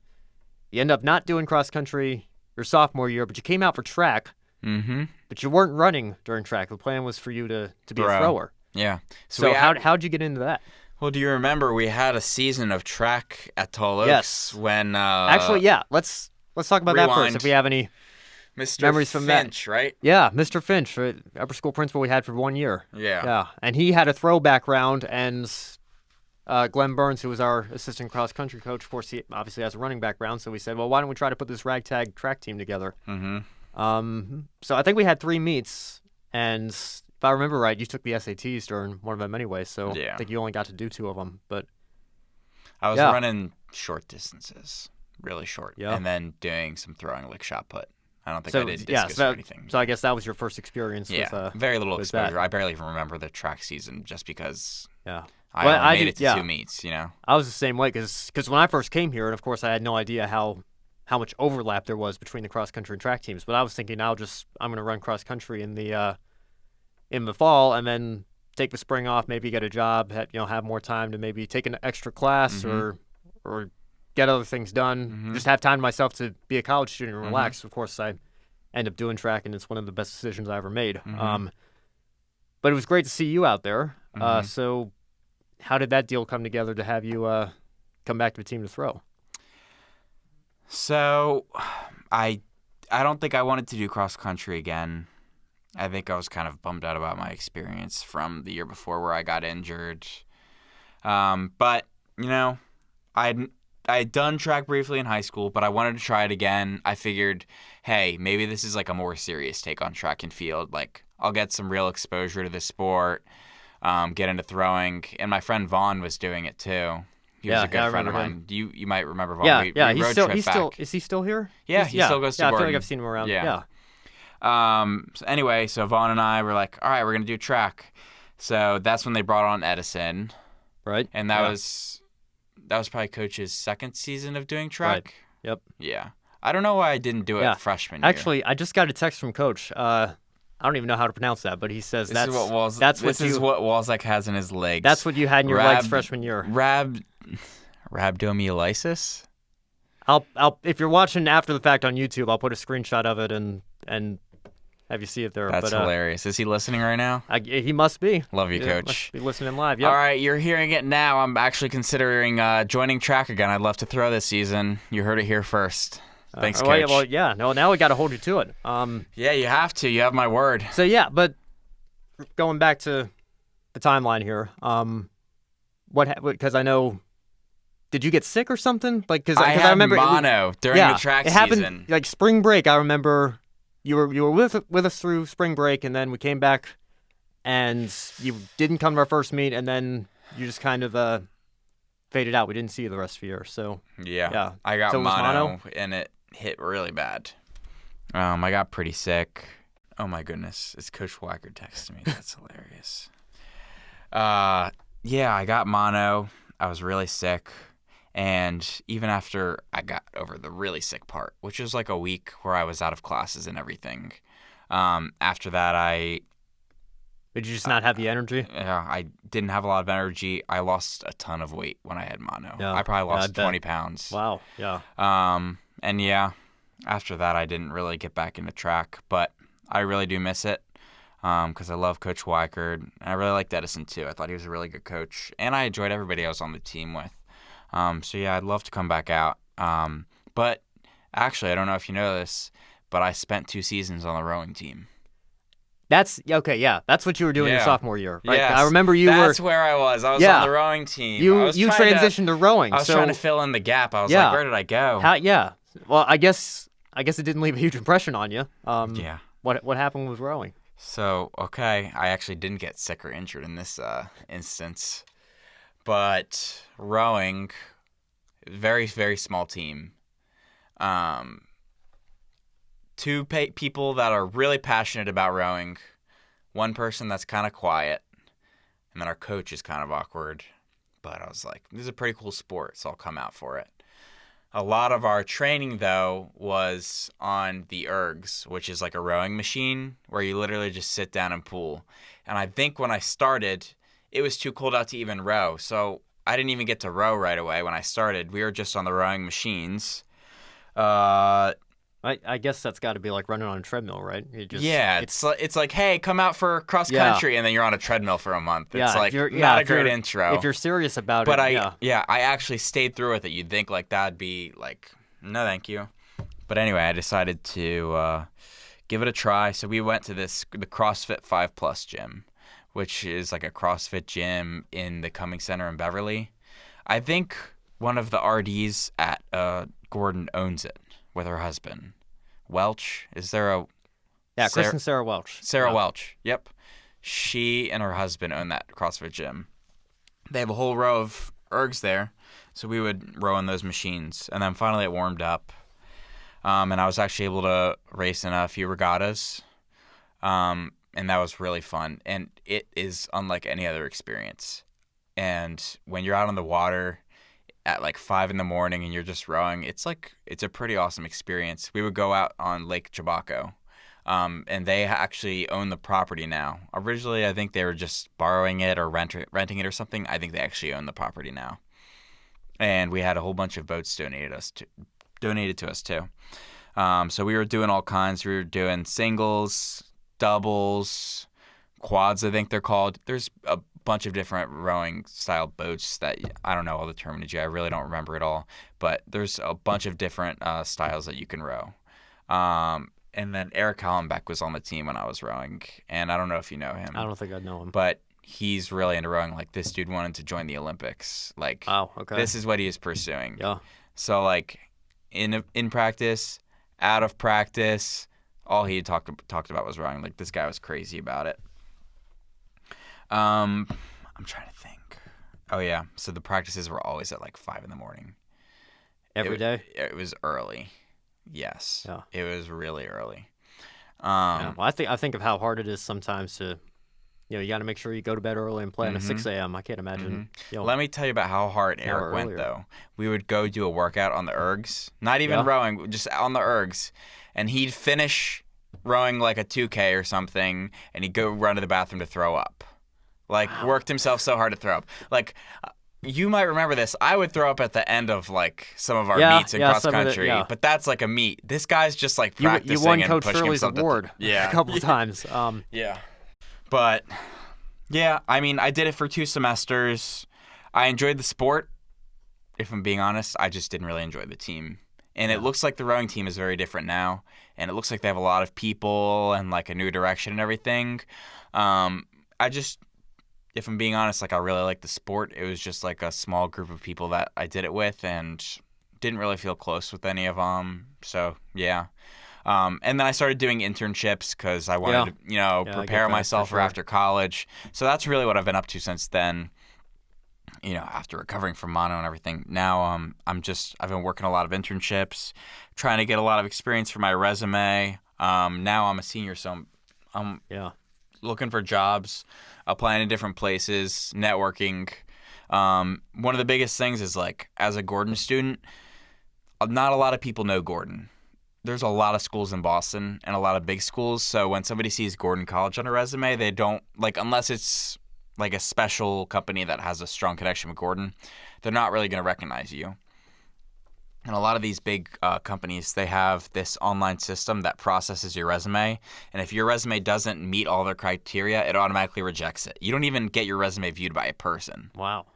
you end up not doing cross country your sophomore year, but you came out for track, but you weren't running during track. The plan was for you to be a thrower. Yeah. So how'd you get into that? Well, do you remember we had a season of track at Tall Oaks? Yes. When actually, yeah. Let's talk about that first. If we have any Mr. memories from Finch, that. Right? Yeah, Mr. Finch, upper school principal we had for 1 year. Yeah. And he had a throw background, and Glenn Burns, who was our assistant cross country coach, of course, he obviously has a running background. So we said, well, why don't we try to put this ragtag track team together? So I think we had 3 meets, and if I remember right, you took the SATs during one of them anyway. So I think you only got to do 2 of them. But I was running short distances, really short, yeah. and then doing some throwing like shot put. I don't think I did discus or anything. So I guess that was your first experience with very little with exposure. that. I barely even remember the track season just because I only made it to 2 meets, you know? I was the same way because when I first came here, and of course I had no idea how much overlap there was between the cross country and track teams, but I was thinking I'm going to run cross country in the fall and then take the spring off, maybe get a job, have more time to maybe take an extra class or get other things done, just have time to myself to be a college student and relax. Of course, I end up doing track, and it's one of the best decisions I ever made. But it was great to see you out there. So how did that deal come together to have you come back to the team to throw? So I don't think I wanted to do cross country again. I think I was kind of bummed out about my experience from the year before where I got injured. But, I had done track briefly in high school, but I wanted to try it again. I figured, hey, maybe this is like a more serious take on track and field. Like, I'll get some real exposure to the sport, get into throwing. And my friend Vaughn was doing it too. He was Yeah, a good I friend of remember mine. You might remember Vaughn. Yeah, we yeah. road trip He's back. still. Is he still here? Yeah, he still goes to Yeah, I Gordon. feel like I've seen him around. Yeah. Yeah. So anyway, so Vaughn and I were like, all right, we're gonna do track. So that's when they brought on Edison, Right. and that was probably Coach's second season of doing track. Right. Yep. Yeah. I don't know why I didn't do it Yeah. freshman year. Actually, I just got a text from Coach. I don't even know how to pronounce that, but he says This is what Walczak has in his legs. That's what you had in your legs freshman year. Rhabdomyolysis? I'll if you're watching after the fact on YouTube, I'll put a screenshot of it and have you see it there. That's hilarious. Is he listening right now? He must be. Love you, Coach. Must be listening live. Yep. All right, you're hearing it now. I'm actually considering joining track again. I'd love to throw this season. You heard it here first. Thanks, Coach. Well, yeah. No, now we got to hold you to it. Yeah, you have to. You have my word. So yeah, but going back to the timeline here, because I know, did you get sick or something? Like, because I remember mono during the track it season. Happened like spring break. I remember you were with us through spring break, and then we came back, and you didn't come to our first meet, and then you just kind of faded out. We didn't see you the rest of the year. So yeah. I got mono, and it hit really bad. I got pretty sick. Oh my goodness, it's Coach Wacker texting me. That's hilarious. Yeah, I got mono. I was really sick. And even after I got over the really sick part, which was like a week where I was out of classes and everything, after that Did you just not have the energy? Yeah, I didn't have a lot of energy. I lost a ton of weight when I had mono. Yeah. I probably lost 20 bet. pounds. Wow, yeah. And yeah, after that I didn't really get back into track, but I really do miss it because I love Coach Weichert. And I really liked Edison too. I thought he was a really good coach, and I enjoyed everybody I was on the team with. So yeah, I'd love to come back out. But actually, I don't know if you know this, but I spent 2 seasons on the rowing team. That's okay. Yeah, that's what you were doing your sophomore year, right? Yes, I remember That's where I was. I was on the rowing team. You transitioned to rowing. I was trying to fill in the gap. I was like, where did I go? Well, I guess it didn't leave a huge impression on you. Yeah. What happened with rowing? So I actually didn't get sick or injured in this instance, but rowing, very, very small team. 2 people that are really passionate about rowing, 1 person that's kind of quiet, and then our coach is kind of awkward. But I was like, this is a pretty cool sport, so I'll come out for it. A lot of our training, though, was on the ergs, which is like a rowing machine where you literally just sit down and pull. And I think when I started, it was too cold out to even row. So I didn't even get to row right away when I started. We were just on the rowing machines. I guess that's got to be like running on a treadmill, right? It's like, hey, come out for cross country, and then you're on a treadmill for a month. It's like not a great intro. If you're serious about it, but I actually stayed through with it. You'd think like that'd be like, no, thank you. But anyway, I decided to give it a try. So we went to the CrossFit 5+ gym, which is like a CrossFit gym in the Cumming Center in Beverly. I think one of the RDs at Gordon owns it with her husband. Welch, is there a... Yeah, Chris and Sarah Welch. Sarah Welch, yep. She and her husband own that CrossFit gym. They have a whole row of ergs there, so we would row in those machines. And then finally it warmed up, and I was actually able to race in a few regattas, and that was really fun. And it is unlike any other experience. And when you're out on the water at like 5 a.m. and you're just rowing, it's a pretty awesome experience. We would go out on Lake Chabaco, and they actually own the property now. Originally, I think they were just borrowing it or renting it or something. I think they actually own the property now. And we had a whole bunch of boats donated to us too. So we were doing all kinds. We were doing singles, doubles, quads, I think they're called. There's a bunch of different rowing style boats that I don't know all the terminology. I really don't remember it all, but there's a bunch of different styles that you can row. And then Eric Hollenbeck was on the team when I was rowing, and I don't know if you know him. I don't think I know him. But he's really into rowing. Like, this dude wanted to join the Olympics. Like, oh, okay. This is what he is pursuing. Yeah. So like in practice, out of practice, all he had talked about was rowing. Like, this guy was crazy about it. I'm trying to think. Oh, yeah. So the practices were always at like 5 in the morning. Every day? It was early. Yes. Yeah. It was really early. Yeah. Well, I think of how hard it is sometimes to, you got to make sure you go to bed early and play at 6 a.m. I can't imagine. Let me tell you about how hard Eric went, earlier. though. We would go do a workout on the ergs, not even Yeah. rowing, just on the ergs, and he'd finish rowing like a 2K or something, and he'd go run to the bathroom to throw up. Like, worked himself so hard to throw up. Like, you might remember this. I would throw up at the end of like some of our meets in cross country, but that's like a meet. This guy's just like practicing you won and Coach pushing Shirley's himself award a couple times. Yeah. But yeah, I mean, I did it for 2 semesters. I enjoyed the sport. If I'm being honest, I just didn't really enjoy the team. And it looks like the rowing team is very different now, and it looks like they have a lot of people and like a new direction and everything. If I'm being honest, like I really like the sport. It was just like a small group of people that I did it with, and didn't really feel close with any of them. So yeah. And then I started doing internships because I wanted to, prepare myself for after college. So that's really what I've been up to since then. After recovering from mono and everything. Now I've been working a lot of internships, trying to get a lot of experience for my resume. Now I'm a senior, so I'm looking for jobs, applying to different places, networking. One of the biggest things is like as a Gordon student, not a lot of people know Gordon. There's a lot of schools in Boston and a lot of big schools. So when somebody sees Gordon College on a resume, they don't unless it's like a special company that has a strong connection with Gordon, they're not really going to recognize you. And a lot of these big companies, they have this online system that processes your resume. And if your resume doesn't meet all their criteria, it automatically rejects it. You don't even get your resume viewed by a person. Wow.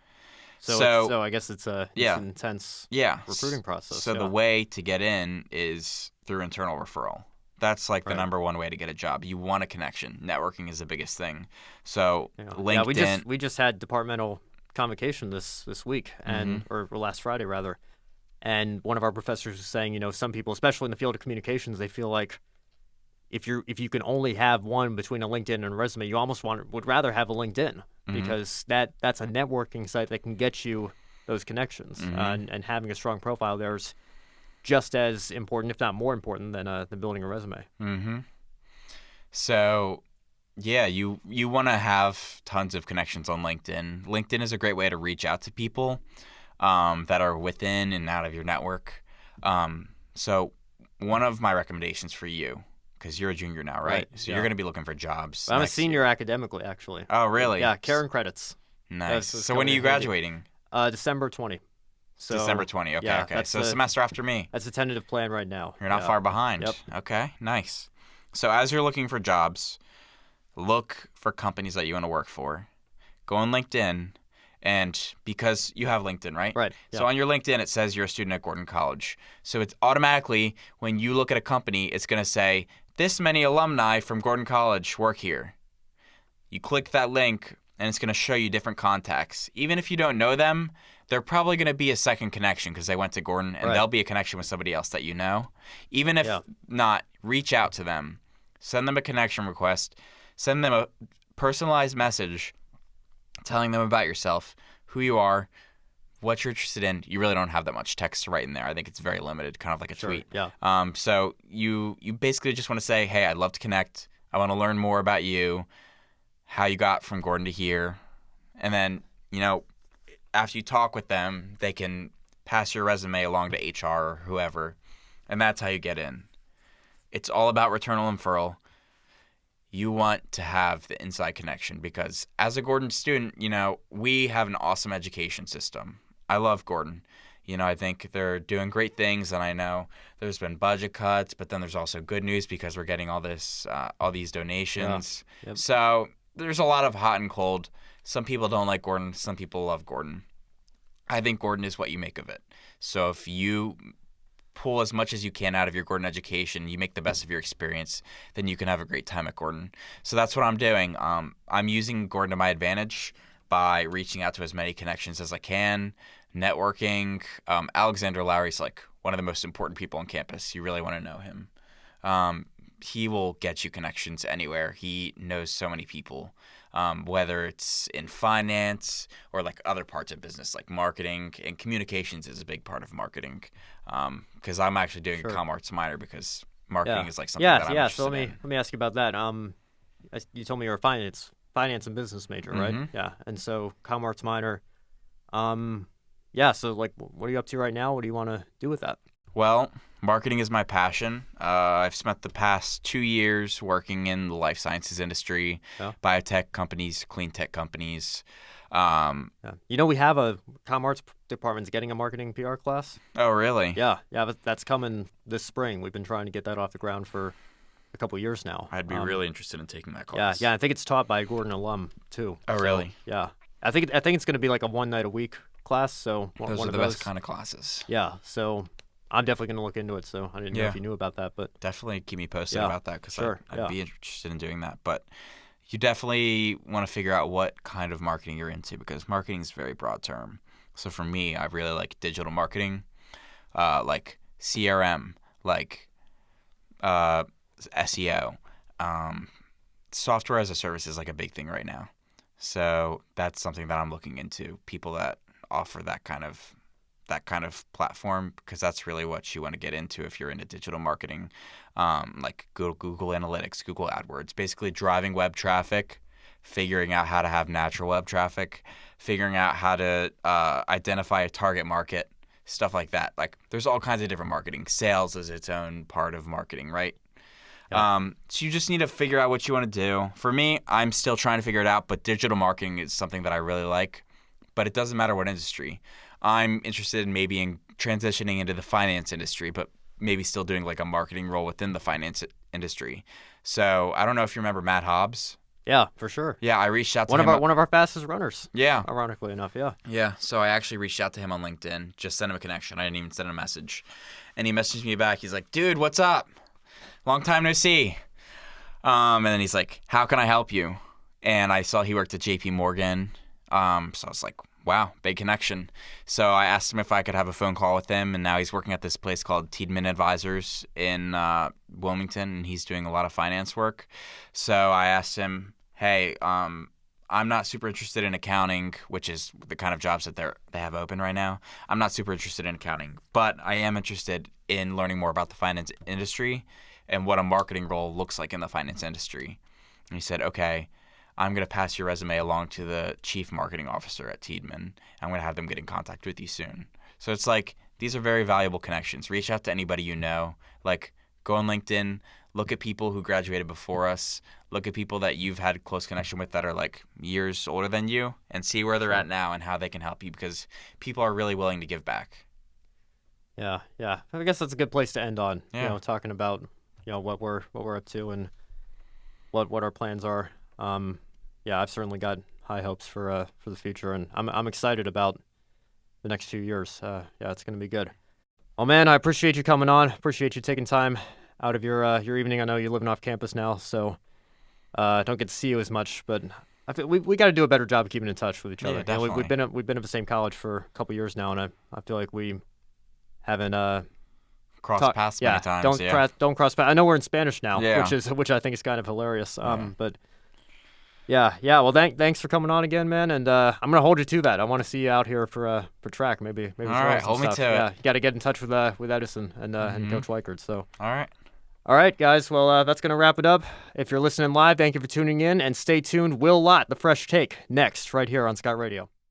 So I guess it's an intense recruiting process. So the way to get in is through internal referral. That's like the number one way to get a job. You want a connection. Networking is the biggest thing. So LinkedIn. Yeah, we just had departmental convocation this week or last Friday rather, and one of our professors was saying, some people, especially in the field of communications, they feel like if you can only have one between a LinkedIn and a resume, you almost would rather have a LinkedIn because that's a networking site that can get you those connections, and having a strong profile there's just as important, if not more important, than building a resume. So, yeah, you want to have tons of connections on LinkedIn. LinkedIn is a great way to reach out to people that are within and out of your network. So one of my recommendations for you, because you're a junior now, right? So you're going to be looking for jobs. I'm a senior academically, actually. Oh, really? Yeah, Karen credits. Nice. So when are you graduating? December 20. So, December 20. Okay. So semester after me. That's a tentative plan right now. You're not far behind. Yep. Okay, nice. So as you're looking for jobs, look for companies that you want to work for. Go on LinkedIn, and because you have LinkedIn, right? Right. So on your LinkedIn, it says you're a student at Gordon College. So it's automatically, when you look at a company, it's going to say, this many alumni from Gordon College work here. You click that link, and it's going to show you different contacts. Even if you don't know them, they're probably going to be a second connection because they went to Gordon, and they'll be a connection with somebody else that you know. Even if not, reach out to them. Send them a connection request. Send them a personalized message telling them about yourself, who you are, what you're interested in. You really don't have that much text to write in there. I think it's very limited, kind of like a tweet. Yeah. So you basically just want to say, hey, I'd love to connect. I want to learn more about you, how you got from Gordon to here. And then, after you talk with them, they can pass your resume along to HR or whoever, and that's how you get in. It's all about return on referral. You want to have the inside connection because as a Gordon student, we have an awesome education system. I love Gordon. I think they're doing great things, and I know there's been budget cuts, but then there's also good news because we're getting all these donations. Yeah. Yep. So there's a lot of hot and cold. Some people don't like Gordon. Some people love Gordon. I think Gordon is what you make of it. So if you pull as much as you can out of your Gordon education, you make the best of your experience, then you can have a great time at Gordon. So that's what I'm doing. I'm using Gordon to my advantage by reaching out to as many connections as I can, networking. Alexander Lowry's like one of the most important people on campus. You really want to know him. He will get you connections anywhere. He knows so many people. whether it's in finance or like other parts of business, like marketing and communications is a big part of marketing. Because I'm actually doing a comm arts minor because marketing is like something that I'm interested So in. let me ask you about that. You told me you're a finance and business major, right? Yeah, and so comm arts minor. So like, what are you up to right now? What do you want to do with that? Well, marketing is my passion. I've spent the past 2 years working in the life sciences industry, biotech companies, clean tech companies. You know, we have a comm arts department's getting a marketing PR class. Oh, really? Yeah, but that's coming this spring. We've been trying to get that off the ground for a couple years now. I'd be really interested in taking that class. Yeah. I think it's taught by a Gordon alum too. Oh, really? Yeah. I think it's going to be like a 1 night a week class. So those one are of the best kind of classes. Yeah. So I'm definitely going to look into it. So I didn't know if you knew about that, but definitely keep me posted about that because I'd be interested in doing that. But you definitely want to figure out what kind of marketing you're into because marketing is a very broad term. So for me, I really like digital marketing, like CRM, like SEO. Software as a service is like a big thing right now. So that's something that I'm looking into, people that offer that kind of platform, because that's really what you want to get into if you're into digital marketing, like Google Analytics, Google AdWords, basically driving web traffic, figuring out how to have natural web traffic, figuring out how to identify a target market, stuff like that. Like there's all kinds of different marketing. Sales is its own part of marketing, right? So you just need to figure out what you want to do. For me, I'm still trying to figure it out, but digital marketing is something that I really like, but it doesn't matter what industry. I'm interested in maybe in transitioning into the finance industry, but maybe still doing like a marketing role within the finance industry. So I don't know if you remember Matt Hobbs. Yeah, for sure. Yeah, I reached out to him. One of our fastest runners. Yeah. Ironically enough, yeah. Yeah, so I actually reached out to him on LinkedIn, just sent him a connection. I didn't even send him a message. And he messaged me back. He's like, dude, what's up? Long time no see. And then he's like, how can I help you? And I saw he worked at JP Morgan. So I was like, wow, big connection. So I asked him if I could have a phone call with him, and now he's working at this place called Tiedemann Advisors in Wilmington, and he's doing a lot of finance work. So I asked him, hey, I'm not super interested in accounting, which is the kind of jobs that they have open right now. I'm not super interested in accounting, but I am interested in learning more about the finance industry and what a marketing role looks like in the finance industry. And he said, okay, I'm going to pass your resume along to the chief marketing officer at Tiedemann. I'm going to have them get in contact with you soon. So it's like, these are very valuable connections. Reach out to anybody you know. Like, go on LinkedIn, look at people who graduated before us, look at people that you've had close connection with that are like years older than you, and see where they're at now and how they can help you, because people are really willing to give back. Yeah. I guess that's a good place to end on. Yeah. You know, talking about what we're up to and what our plans are. I've certainly got high hopes for the future, and I'm excited about the next few years. It's going to be good. Oh man, I appreciate you coming on. Appreciate you taking time out of your evening. I know you're living off campus now, so don't get to see you as much, but I feel we got to do a better job of keeping in touch with each other. Definitely. We've been at the same college for a couple years now, and I feel like we haven't crossed paths many times. Don't cross paths. I know we're in Spanish now, Yeah. which I think is kind of hilarious. But yeah. Well, thanks for coming on again, man. And I'm gonna hold you to that. I want to see you out here for track, maybe. All right, hold me to it. Yeah, you got to get in touch with Edison and Coach Weichert. So. All right, guys. Well, that's gonna wrap it up. If you're listening live, thank you for tuning in, and stay tuned. Will Lott, the Fresh Take, next right here on Scott Radio.